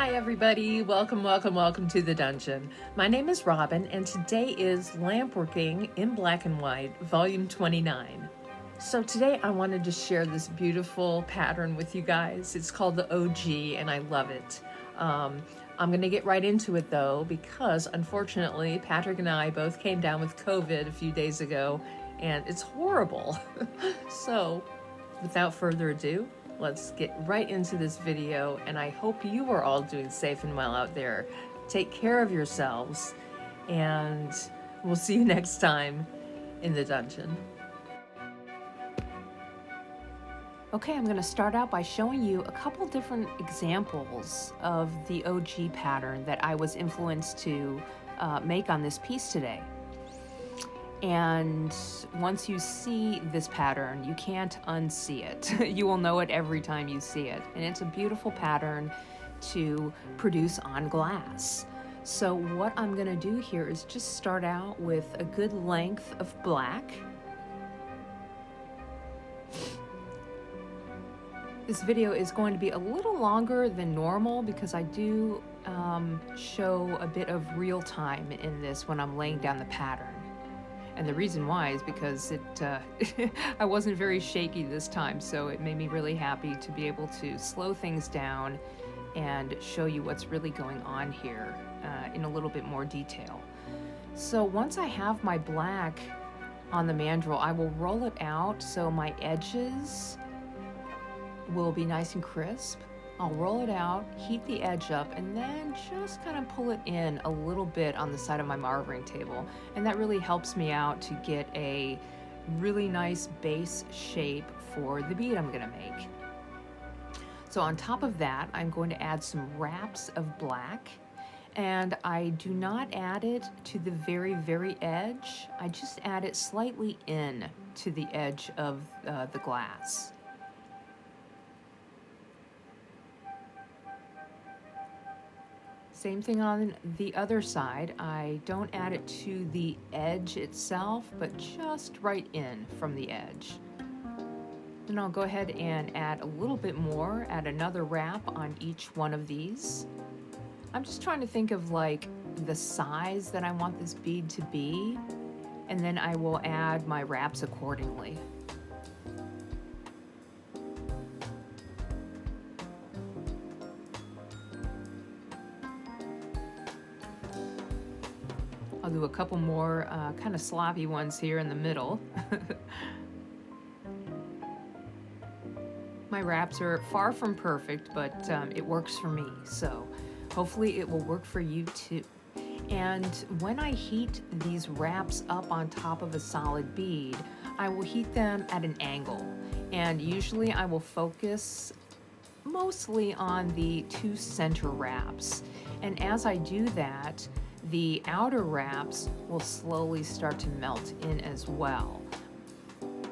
Hi everybody, welcome to the dungeon. My name is Robin and today is Lampworking in Black and White, volume 29. So today I wanted to share this beautiful pattern with you guys. It's called the Ogee and I love it. I'm gonna get right into it though, because unfortunately Patrick and I both came down with COVID a few days ago and it's horrible. So without further ado, let's get right into this video, and I hope you are all doing safe and well out there. Take care of yourselves, and we'll see you next time in the dungeon. Okay, I'm going to start out by showing you a couple different examples of the Ogee pattern that I was influenced to make on this piece today. And once you see this pattern, you can't unsee it. You will know it every time you see it. And it's a beautiful pattern to produce on glass. So what I'm gonna do here is just start out with a good length of black. This video is going to be a little longer than normal because I do show a bit of real time in this when I'm laying down the pattern. And the reason why is because I wasn't very shaky this time, so it made me really happy to be able to slow things down and show you what's really going on here in a little bit more detail. So once I have my black on the mandrel, I will roll it out so my edges will be nice and crisp. I'll roll it out, heat the edge up, and then just kind of pull it in a little bit on the side of my marvering table. And that really helps me out to get a really nice base shape for the bead I'm gonna make. So on top of that, I'm going to add some wraps of black, and I do not add it to the very edge. I just add it slightly in to the edge of the glass. Same thing on the other side. I don't add it to the edge itself, but just right in from the edge. Then I'll go ahead and add a little bit more, add another wrap on each one of these. I'm just trying to think of like the size that I want this bead to be, and then I will add my wraps accordingly. I'll do a couple more kind of sloppy ones here in the middle. My wraps are far from perfect, but it works for me, so hopefully it will work for you too. And when I heat these wraps up on top of a solid bead, I will heat them at an angle. And usually I will focus mostly on the two center wraps. And as I do that, the outer wraps will slowly start to melt in as well.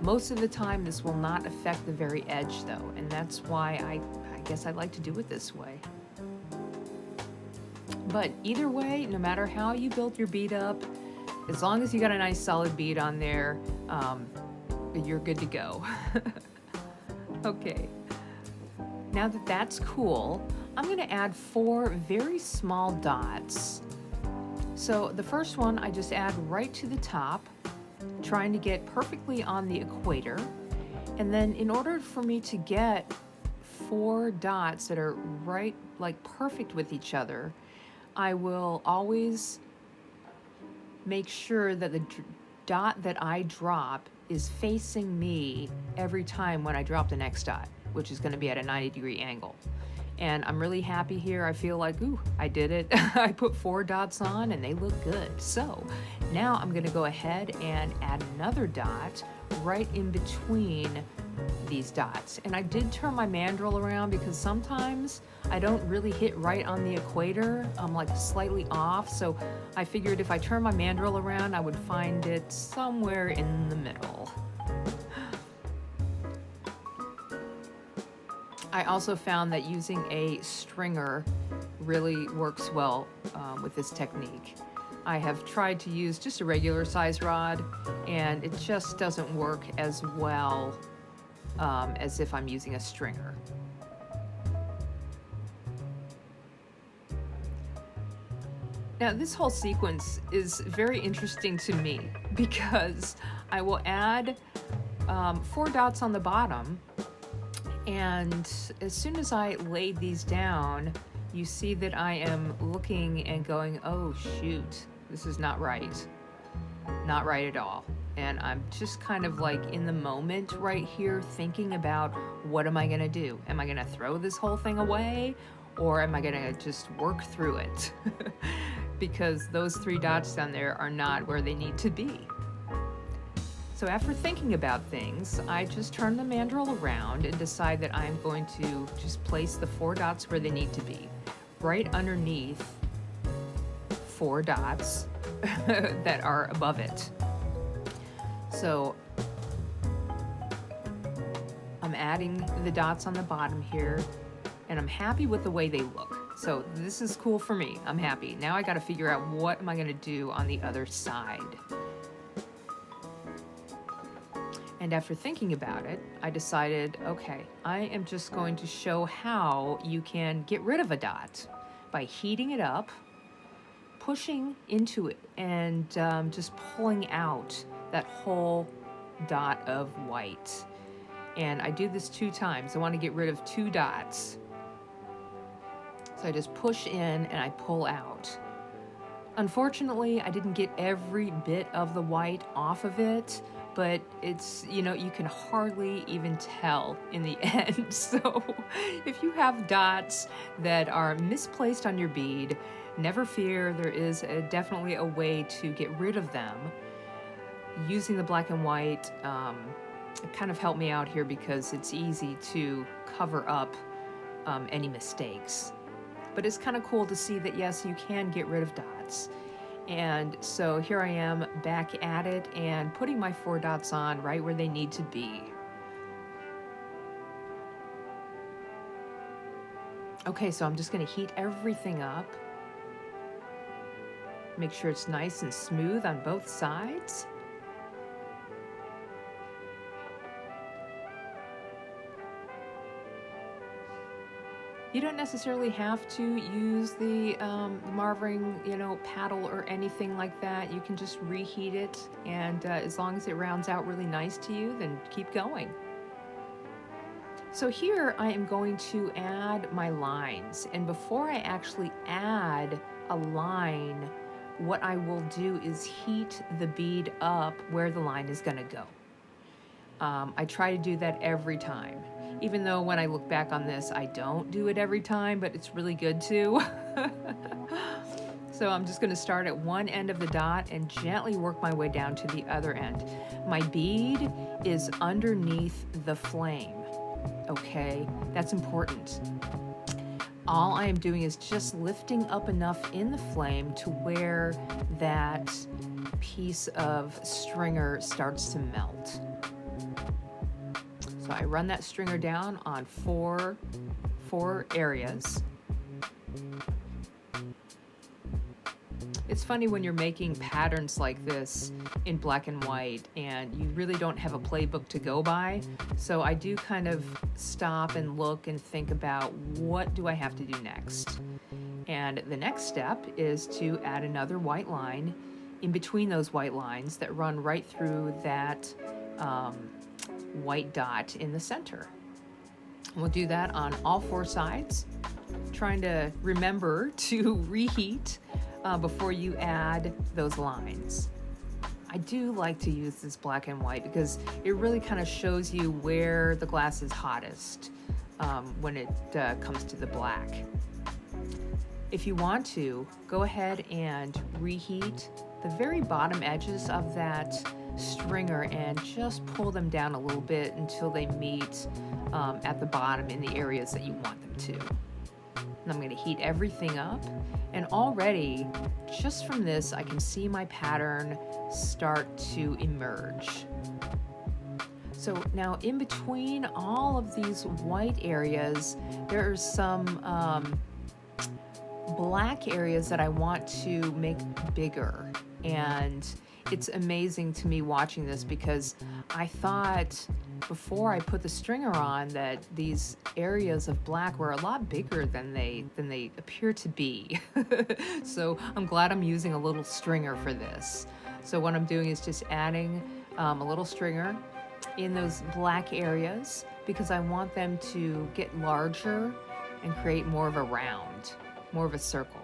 Most of the time this will not affect the very edge though, and that's why I guess I like to do it this way. But either way, no matter how you build your bead up, as long as you got a nice solid bead on there, you're good to go. Okay, now that that's cool, I'm gonna add 4 very small dots. So the first one I just add right to the top, trying to get perfectly on the equator. And then in order for me to get 4 dots that are right, like perfect with each other, I will always make sure that the dot that I drop is facing me every time when I drop the next dot, which is going to be at a 90-degree angle. And I'm really happy here. I feel like, ooh, I did it. I put 4 dots on and they look good. So now I'm gonna go ahead and add another dot right in between these dots. And I did turn my mandrel around because sometimes I don't really hit right on the equator. I'm like slightly off. So I figured if I turn my mandrel around, I would find it somewhere in the middle. I also found that using a stringer really works well with this technique. I have tried to use just a regular size rod and it just doesn't work as well as if I'm using a stringer. Now this whole sequence is very interesting to me because I will add 4 dots on the bottom, and as soon as I laid these down, you see that I am looking and going, oh shoot, this is not right. Not right at all. And I'm just kind of like in the moment right here thinking about, what am I gonna do? Am I gonna throw this whole thing away, or am I gonna just work through it? Because those 3 dots down there are not where they need to be. So after thinking about things, I just turn the mandrel around and decide that I'm going to just place the 4 dots where they need to be, right underneath 4 dots that are above it. So I'm adding the dots on the bottom here, and I'm happy with the way they look. So this is cool for me. I'm happy. Now I got to figure out, what am I going to do on the other side? And after thinking about it, I decided, okay, I am just going to show how you can get rid of a dot by heating it up, pushing into it, and just pulling out that whole dot of white. And I do this 2 times. I want to get rid of 2 dots. So I just push in and I pull out. Unfortunately, I didn't get every bit of the white off of it, but it's, you know, you can hardly even tell in the end. So if you have dots that are misplaced on your bead, never fear, there is definitely a way to get rid of them. Using the black and white it kind of helped me out here because it's easy to cover up any mistakes. But it's kind of cool to see that, yes, you can get rid of dots. And so here I am back at it and putting my 4 dots on right where they need to be. Okay, so I'm just going to heat everything up. Make sure it's nice and smooth on both sides. You don't necessarily have to use the Marvering, paddle or anything like that. You can just reheat it, and as long as it rounds out really nice to you, then keep going. So here I am going to add my lines, and before I actually add a line, what I will do is heat the bead up where the line is going to go. I try to do that every time. Even though when I look back on this, I don't do it every time, but it's really good to. So I'm just going to start at one end of the dot and gently work my way down to the other end. My bead is underneath the flame, okay? That's important. All I am doing is just lifting up enough in the flame to where that piece of stringer starts to melt. So I run that stringer down on four areas. It's funny when you're making patterns like this in black and white and you really don't have a playbook to go by. So I do kind of stop and look and think about, what do I have to do next? And the next step is to add another white line in between those white lines that run right through that white dot in the center. We'll do that on all 4 sides, trying to remember to reheat before you add those lines. I do like to use this black and white because it really kind of shows you where the glass is hottest when it comes to the black. If you want to, go ahead and reheat the very bottom edges of that stringer and just pull them down a little bit until they meet at the bottom in the areas that you want them to. And I'm going to heat everything up, and already just from this I can see my pattern start to emerge. So now in between all of these white areas, there are some black areas that I want to make bigger. And it's amazing to me watching this because I thought before I put the stringer on that these areas of black were a lot bigger than they appear to be. So I'm glad I'm using a little stringer for this. So what I'm doing is just adding a little stringer in those black areas because I want them to get larger and create more of a round, more of a circle.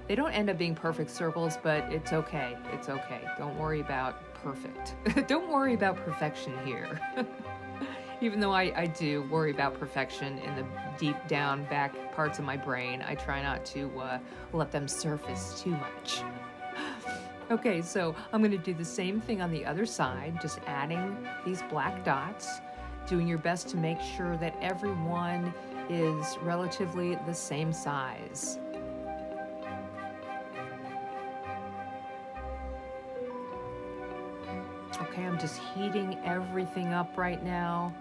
They don't end up being perfect circles, but it's okay. It's okay. Don't worry about perfect. Don't worry about perfection here. Even though I do worry about perfection in the deep down back parts of my brain, I try not to let them surface too much. Okay, so I'm going to do the same thing on the other side, just adding these black dots, doing your best to make sure that everyone is relatively the same size. Okay, I'm just heating everything up right now.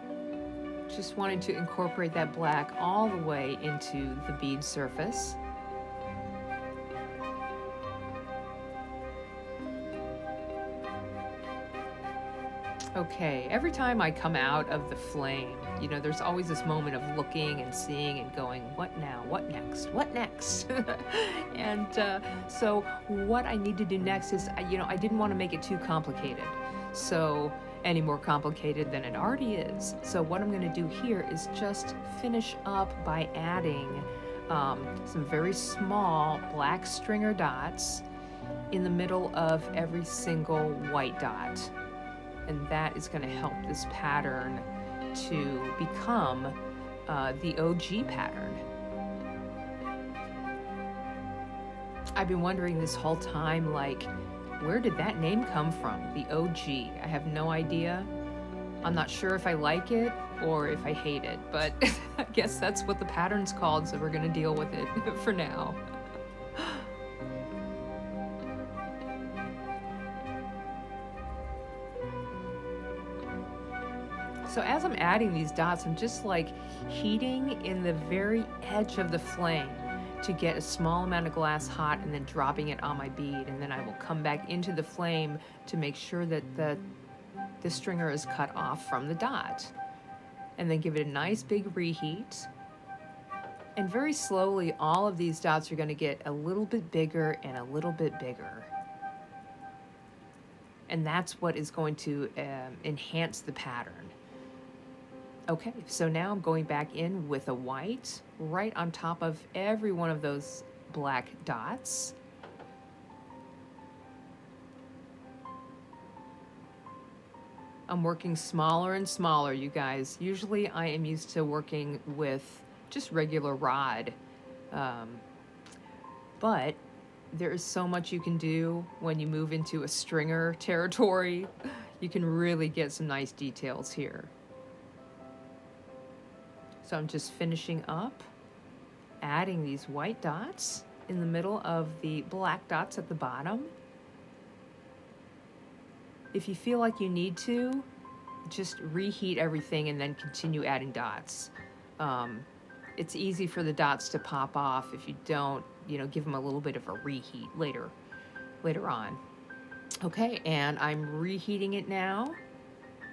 Just wanting to incorporate that black all the way into the bead surface. Okay, every time I come out of the flame, you know, there's always this moment of looking and seeing and going, what now? What next? What next? And so what I need to do next is, you know, I didn't want to make it too complicated. So any more complicated than it already is. So what I'm going to do here is just finish up by adding some very small black stringer dots in the middle of every single white dot. And that is going to help this pattern to become the Ogee pattern. I've been wondering this whole time, like, where did that name come from? The Ogee. I have no idea. I'm not sure if I like it or if I hate it, but I guess that's what the pattern's called, so we're going to deal with it for now. So as I'm adding these dots, I'm just like heating in the very edge of the flame to get a small amount of glass hot and then dropping it on my bead. And then I will come back into the flame to make sure that the stringer is cut off from the dot. And then give it a nice big reheat. And very slowly, all of these dots are going to get a little bit bigger and a little bit bigger. And that's what is going to enhance the pattern. Okay, so now I'm going back in with a white right on top of every one of those black dots. I'm working smaller and smaller, you guys. Usually I am used to working with just regular rod, but there is so much you can do when you move into a stringer territory. You can really get some nice details here. So I'm just finishing up, adding these white dots in the middle of the black dots at the bottom. If you feel like you need to, just reheat everything and then continue adding dots. It's easy for the dots to pop off if you don't, you know, give them a little bit of a reheat later on. Okay, and I'm reheating it now.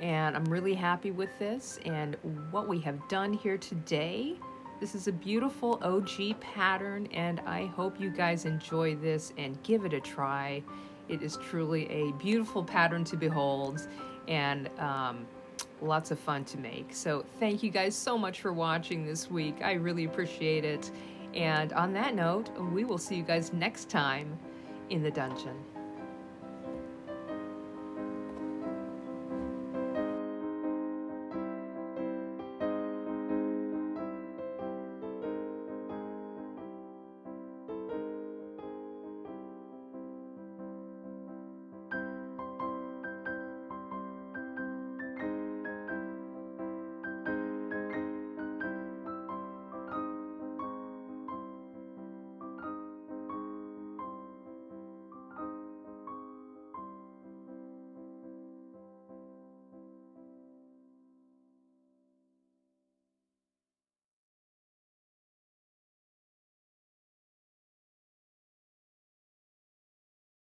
And I'm really happy with this and what we have done here today. This is a beautiful Ogee pattern, and I hope you guys enjoy this and give it a try. It is truly a beautiful pattern to behold and lots of fun to make. So thank you guys so much for watching this week. I really appreciate it. And on that note, we will see you guys next time in the dungeon.